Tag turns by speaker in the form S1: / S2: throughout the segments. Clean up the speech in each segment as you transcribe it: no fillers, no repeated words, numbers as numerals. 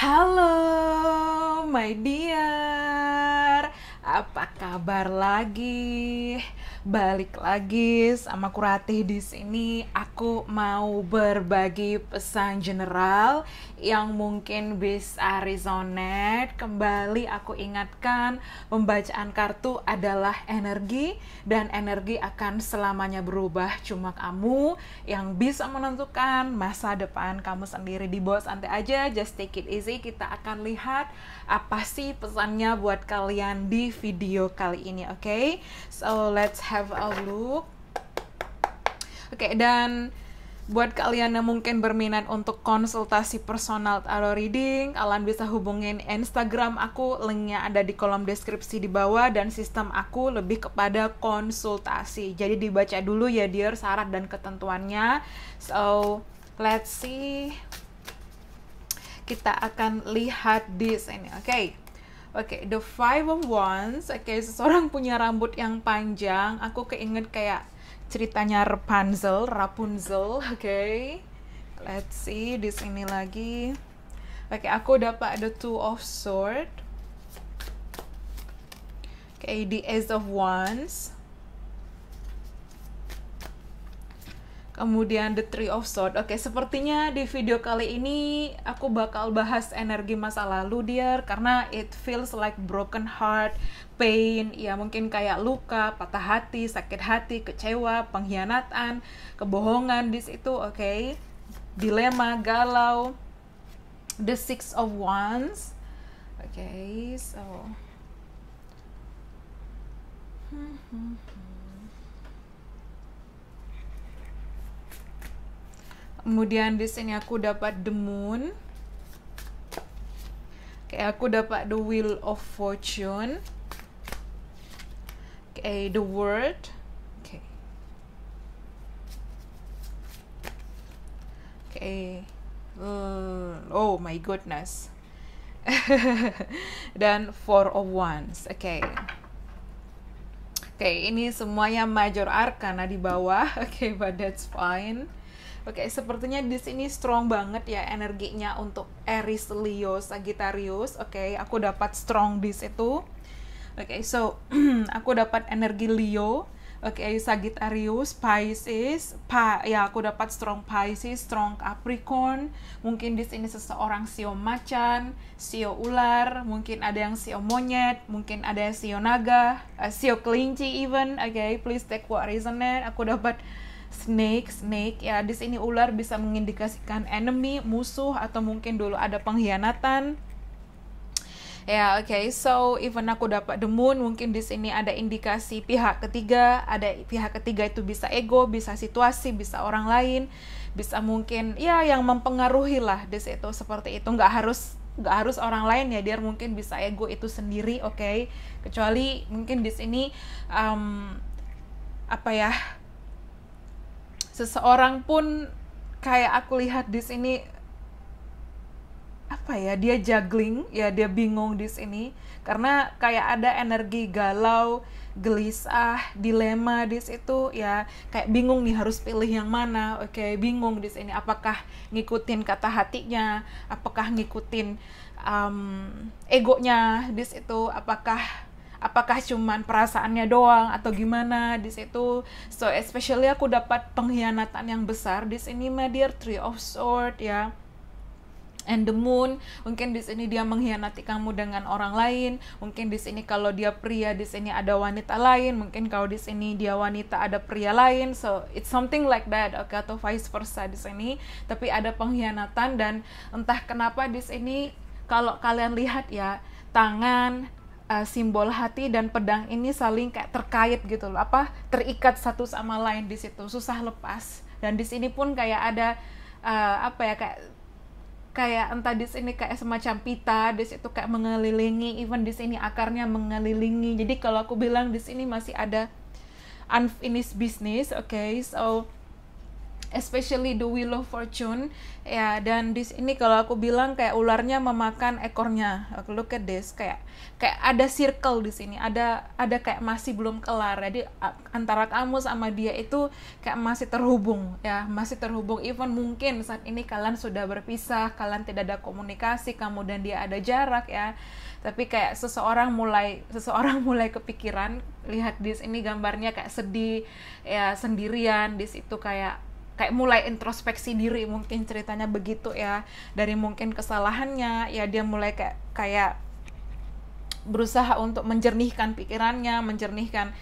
S1: Halo, my dear. Apa kabar lagi? Balik lagi sama Kuratih di sini. Aku mau berbagi pesan general yang mungkin bisa resonate. Kembali aku ingatkan, pembacaan kartu adalah energi dan energi akan selamanya berubah. Cuma kamu yang bisa menentukan masa depan kamu sendiri. Di bawah santai aja, just take it easy. Kita akan lihat apa sih pesannya buat kalian di video kali ini, oke? So let's have a look. Oke, dan buat kalian yang mungkin berminat untuk konsultasi personal tarot reading, kalian bisa hubungin Instagram aku, linknya ada di kolom deskripsi di bawah, dan sistem aku lebih kepada konsultasi. Jadi dibaca dulu ya dear syarat dan ketentuannya. So let's see. Kita akan lihat di sini, oke? Oke, the Five of Wands. Oke, seseorang punya rambut yang panjang. Aku keinget kayak ceritanya Rapunzel, oke? Let's see di sini lagi. Oke, aku dapat the Two of Swords. Oke, the Ace of Wands. Kemudian the Three of Swords. Oke, sepertinya di video kali ini aku bakal bahas energi masa lalu dear, karena it feels like broken heart, pain, ya mungkin kayak luka, patah hati, sakit hati, kecewa, pengkhianatan, kebohongan di situ, oke? Dilema, galau. The Six of Wands. Oke, so kemudian di sini aku dapat the Moon. Oke, aku dapat the Wheel of Fortune. Oke, the World. Oke. Oke. Oh my goodness. Dan Four of Wands. Oke. Oke, ini semuanya major arcana di bawah. Oke, but that's fine. Oke, sepertinya di sini strong banget ya energinya untuk Aries, Leo, Sagittarius. Oke, aku dapat strong di situ. Oke, so aku dapat energi Leo. Oke, Sagittarius, Pisces, ya aku dapat strong Pisces, strong Capricorn. Mungkin di sini seseorang sio macan, sio ular, mungkin ada yang sio monyet, mungkin ada yang sio naga, sio kelinci even. Oke, please take what resonate. Aku dapat snake ya, di sini ular bisa mengindikasikan enemy, musuh, atau mungkin dulu ada pengkhianatan ya. Oke, so even aku dapat the Moon, mungkin di sini ada indikasi pihak ketiga. Ada pihak ketiga itu bisa ego, bisa situasi, bisa orang lain, bisa mungkin ya yang mempengaruhi lah di situ, seperti itu. Nggak harus orang lain ya dia, mungkin bisa ego itu sendiri, oke? Kecuali mungkin di sini apa ya, seseorang pun kayak aku lihat di sini apa ya, dia juggling ya, dia bingung di sini karena kayak ada energi galau, gelisah, dilema di situ ya, kayak bingung nih harus pilih yang mana. Oke, bingung di sini apakah ngikutin kata hatinya, apakah ngikutin egonya di situ, apakah cuman perasaannya doang atau gimana di situ. So especially aku dapat pengkhianatan yang besar di sini, my dear. Three of Swords ya, and the Moon. Mungkin di sini dia mengkhianati kamu dengan orang lain. Mungkin di sini kalau dia pria, di sini ada wanita lain. Mungkin kalau di sini dia wanita, ada pria lain. So it's something like that, oke? Atau vice versa di sini. Tapi ada pengkhianatan, dan entah kenapa di sini kalau kalian lihat ya, tangan, simbol hati dan pedang ini saling kayak terkait gitu loh, terikat satu sama lain di situ, susah lepas. Dan di sini pun kayak ada apa ya, kayak entah di sini kayak semacam pita di situ kayak mengelilingi, even di sini akarnya mengelilingi. Jadi kalau aku bilang di sini masih ada unfinished business, oke? So especially the Wheel of Fortune ya. Dan di sini kalau aku bilang kayak ularnya memakan ekornya. Look at this, kayak ada circle di sini, ada kayak masih belum kelar. Jadi antara kamu sama dia itu kayak masih terhubung ya, masih terhubung. Even mungkin saat ini kalian sudah berpisah, kalian tidak ada komunikasi, kamu dan dia ada jarak ya, tapi kayak seseorang mulai kepikiran. Lihat di sini gambarnya kayak sedih ya, sendirian di situ, kayak mulai introspeksi diri, mungkin ceritanya begitu ya. Dari mungkin kesalahannya ya, dia mulai kayak berusaha untuk menjernihkan pikirannya, menjernihkan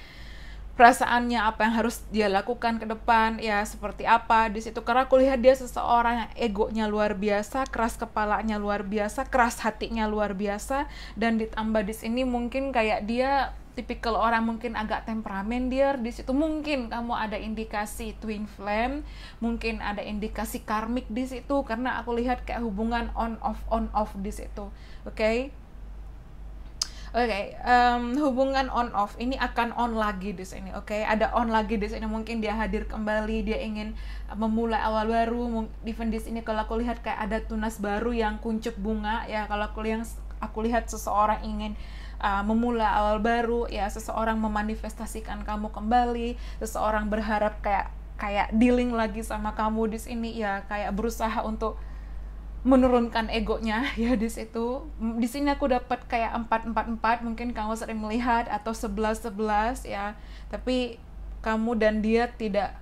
S1: perasaannya, apa yang harus dia lakukan ke depan ya, seperti apa di situ. Karena aku lihat dia seseorang yang egonya luar biasa, keras kepalanya luar biasa, keras hatinya luar biasa. Dan ditambah di sini mungkin kayak dia tipikal orang mungkin agak temperamen dia di situ. Mungkin kamu ada indikasi twin flame, mungkin ada indikasi karmik di situ, karena aku lihat kayak hubungan on off di situ. Oke, hubungan on off ini akan on lagi di sini. Oke, ada on lagi di sini. Mungkin dia hadir kembali, dia ingin memulai awal baru. Even di sini kalau aku lihat kayak ada tunas baru yang kuncup bunga ya. Kalau aku lihat seseorang ingin memulai awal baru ya, seseorang memanifestasikan kamu kembali, seseorang berharap kayak dealing lagi sama kamu di sini ya, kayak berusaha untuk menurunkan egonya ya di situ. Di sini aku dapat kayak 4-4-4, mungkin kamu sering melihat, atau 11-11 ya. Tapi kamu dan dia tidak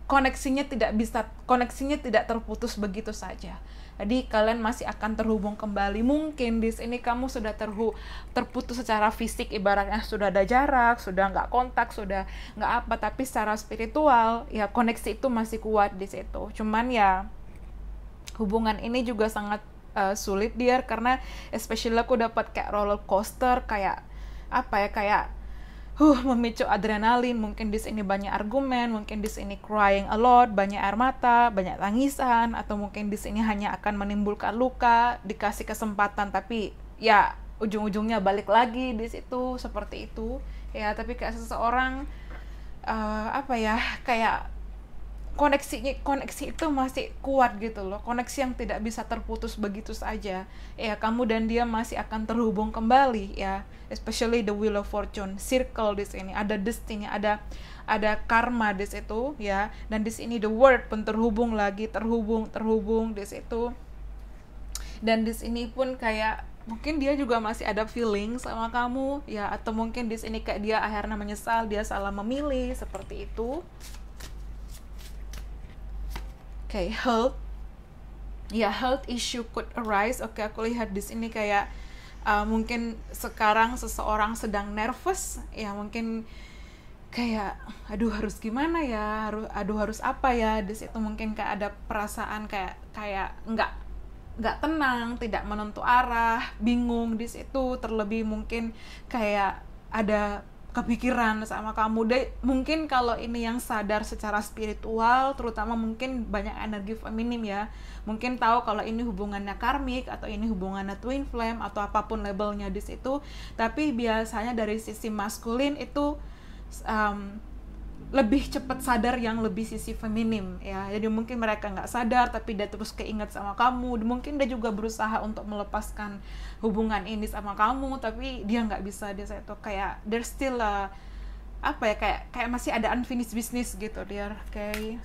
S1: koneksinya tidak terputus begitu saja. Jadi kalian masih akan terhubung kembali. Mungkin di sini kamu sudah terputus secara fisik, ibaratnya sudah ada jarak, sudah nggak kontak, sudah nggak apa, tapi secara spiritual ya koneksi itu masih kuat di situ. Cuman ya hubungan ini juga sangat sulit dia, karena especially aku dapat kayak roller coaster, kayak memicu adrenalin. Mungkin di sini banyak argumen, mungkin di sini crying a lot, banyak air mata, banyak tangisan, atau mungkin di sini hanya akan menimbulkan luka, dikasih kesempatan tapi ya ujung-ujungnya balik lagi di situ, seperti itu ya. Tapi kayak seseorang kayak koneksi itu masih kuat gitu loh, koneksi yang tidak bisa terputus begitu saja ya. Kamu dan dia masih akan terhubung kembali ya, especially the Wheel of Fortune, circle di sini, ada destiny, ada karma di situ ya. Dan di sini the World pun terhubung lagi, terhubung di situ. Dan di sini pun kayak mungkin dia juga masih ada feeling sama kamu ya, atau mungkin di sini kayak dia akhirnya menyesal, dia salah memilih, seperti itu. Health issue could arise. Aku lihat di sini kayak mungkin sekarang seseorang sedang nervous ya, mungkin kayak harus gimana ya, harus apa ya di situ. Mungkin kayak ada perasaan kayak nggak tenang, tidak menentu arah, bingung di situ. Terlebih mungkin kayak ada kepikiran sama kamu deh. Mungkin kalau ini yang sadar secara spiritual, terutama mungkin banyak energi feminim ya, mungkin tahu kalau ini hubungannya karmik, atau ini hubungannya twin flame, atau apapun labelnya di situ. Tapi biasanya dari sisi maskulin itu lebih cepat sadar yang lebih sisi feminim ya. Jadi mungkin mereka nggak sadar tapi dia terus keinget sama kamu. Mungkin dia juga berusaha untuk melepaskan hubungan ini sama kamu, tapi dia nggak bisa. Dia kayak there's still kayak masih ada unfinished business gitu dia.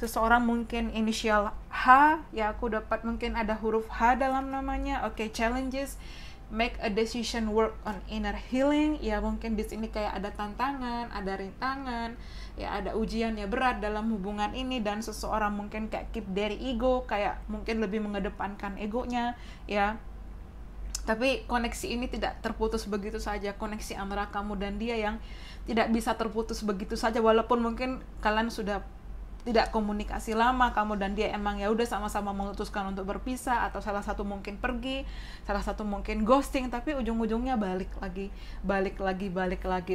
S1: Seseorang mungkin inisial H ya, aku dapat mungkin ada huruf H dalam namanya. Challenges, make a decision, work on inner healing ya. Mungkin di sini kayak ada tantangan, ada rintangan ya, ada ujian ya berat dalam hubungan ini. Dan seseorang mungkin kayak keep dari ego, kayak mungkin lebih mengedepankan egonya ya. Tapi koneksi ini tidak terputus begitu saja, koneksi antara kamu dan dia yang tidak bisa terputus begitu saja. Walaupun mungkin kalian sudah tidak komunikasi lama, kamu dan dia emang ya udah sama-sama memutuskan untuk berpisah, atau salah satu mungkin pergi, salah satu mungkin ghosting, tapi ujung-ujungnya balik lagi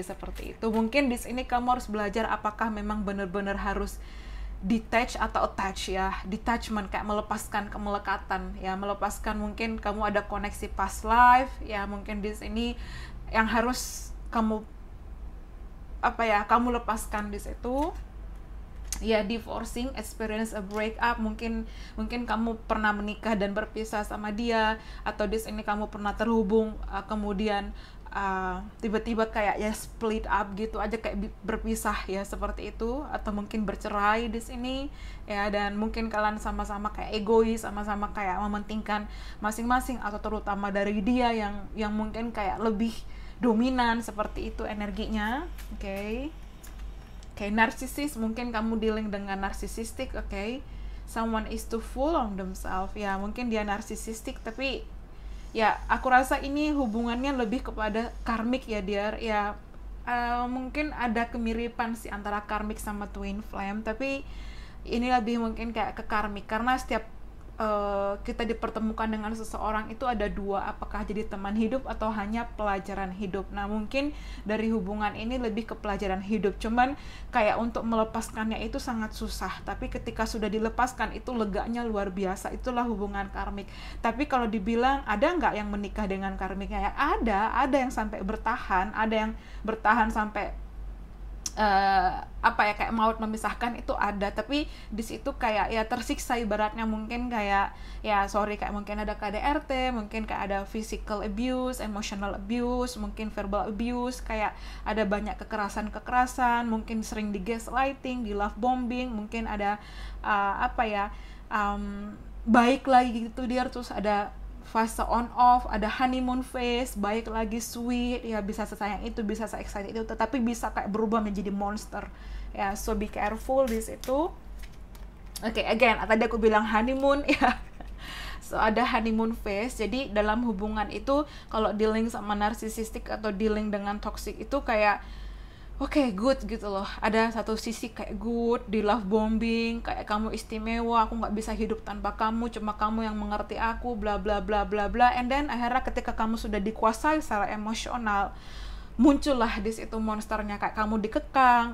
S1: seperti itu. Mungkin di sini kamu harus belajar apakah memang benar-benar harus detach atau attach ya. Detachment kayak melepaskan kemelekatan ya, melepaskan mungkin kamu ada koneksi past life ya. Mungkin di sini yang harus kamu lepaskan di situ. ya divorcing, experience a breakup, mungkin mungkin kamu pernah menikah dan berpisah sama dia, atau di sini kamu pernah terhubung, kemudian tiba-tiba kayak ya split up gitu aja, kayak berpisah ya seperti itu, atau mungkin bercerai di sini ya. Dan mungkin kalian sama-sama kayak egois, sama-sama kayak mementingkan masing-masing, atau terutama dari dia yang mungkin kayak lebih dominan seperti itu energinya. Oke. Kayak narsisis, mungkin kamu dealing dengan narsisistik. Oke. Someone is too full on themselves, ya mungkin dia narsisistik, tapi ya aku rasa ini hubungannya lebih kepada karmik ya dia ya. Mungkin ada kemiripan sih antara karmik sama twin flame, tapi ini lebih mungkin kayak ke karmik, karena setiap kita dipertemukan dengan seseorang itu ada dua, apakah jadi teman hidup atau hanya pelajaran hidup. Nah mungkin dari hubungan ini lebih ke pelajaran hidup, cuman kayak untuk melepaskannya itu sangat susah, tapi ketika sudah dilepaskan itu leganya luar biasa. Itulah hubungan karmik. Tapi kalau dibilang ada nggak yang menikah dengan karmiknya, ya ada yang sampai bertahan, ada yang bertahan sampai apa ya, kayak maut memisahkan itu ada. Tapi di situ kayak ya tersiksa ibaratnya, mungkin kayak ya sorry, kayak mungkin ada KDRT, mungkin kayak ada physical abuse, emotional abuse, mungkin verbal abuse, kayak ada banyak kekerasan, mungkin sering di gaslighting, di love bombing, mungkin ada apa ya, baik lagi gitu dia, terus ada fase on off, ada honeymoon phase, baik lagi sweet, ya bisa sesayang itu, bisa se-excited itu, tetapi bisa kayak berubah menjadi monster ya. So be careful di situ. Oke, again, tadi aku bilang honeymoon ya. So ada honeymoon phase. Jadi dalam hubungan itu kalau dealing sama narsisistik atau dealing dengan toxic itu kayak oke, good gitu loh. Ada satu sisi kayak good, di love bombing, kayak kamu istimewa, aku nggak bisa hidup tanpa kamu, cuma kamu yang mengerti aku, bla bla bla bla bla. And then akhirnya ketika kamu sudah dikuasai secara emosional, muncullah di situ monsternya, kayak kamu dikekang,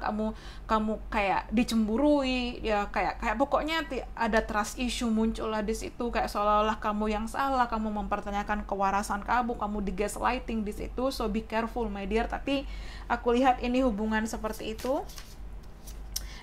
S1: kamu kayak dicemburui, ya kayak pokoknya ada trust issue muncullah di situ, kayak seolah-olah kamu yang salah, kamu mempertanyakan kewarasan kamu di gaslighting di situ. So be careful my dear. Tapi aku lihat ini hubungan seperti itu.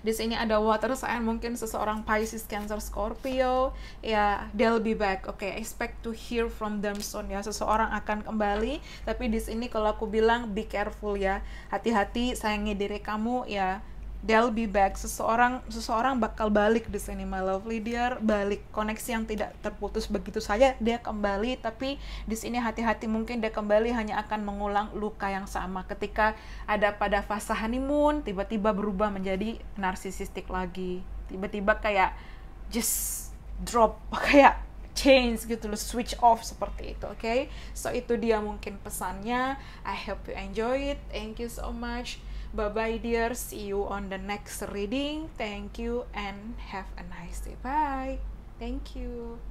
S1: Di sini ada water sign, mungkin seseorang Pisces, Cancer, Scorpio, ya they'll be back. Oke, expect to hear from them soon ya. Seseorang akan kembali, tapi di sini kalau aku bilang be careful ya. Hati-hati, sayangi diri kamu ya. They'll be back. Seseorang bakal balik di sini my lovely dear, balik. Koneksi yang tidak terputus begitu saja, dia kembali. Tapi di sini hati-hati, mungkin dia kembali hanya akan mengulang luka yang sama ketika ada pada fase honeymoon, tiba-tiba berubah menjadi narsisistik lagi, tiba-tiba kayak just drop, kayak change gitu loh, switch off seperti itu. Oke. So itu dia mungkin pesannya. I hope you enjoy it. Thank you so much. Bye bye dear, see you on the next reading. Thank you and have a nice day. Bye. Thank you.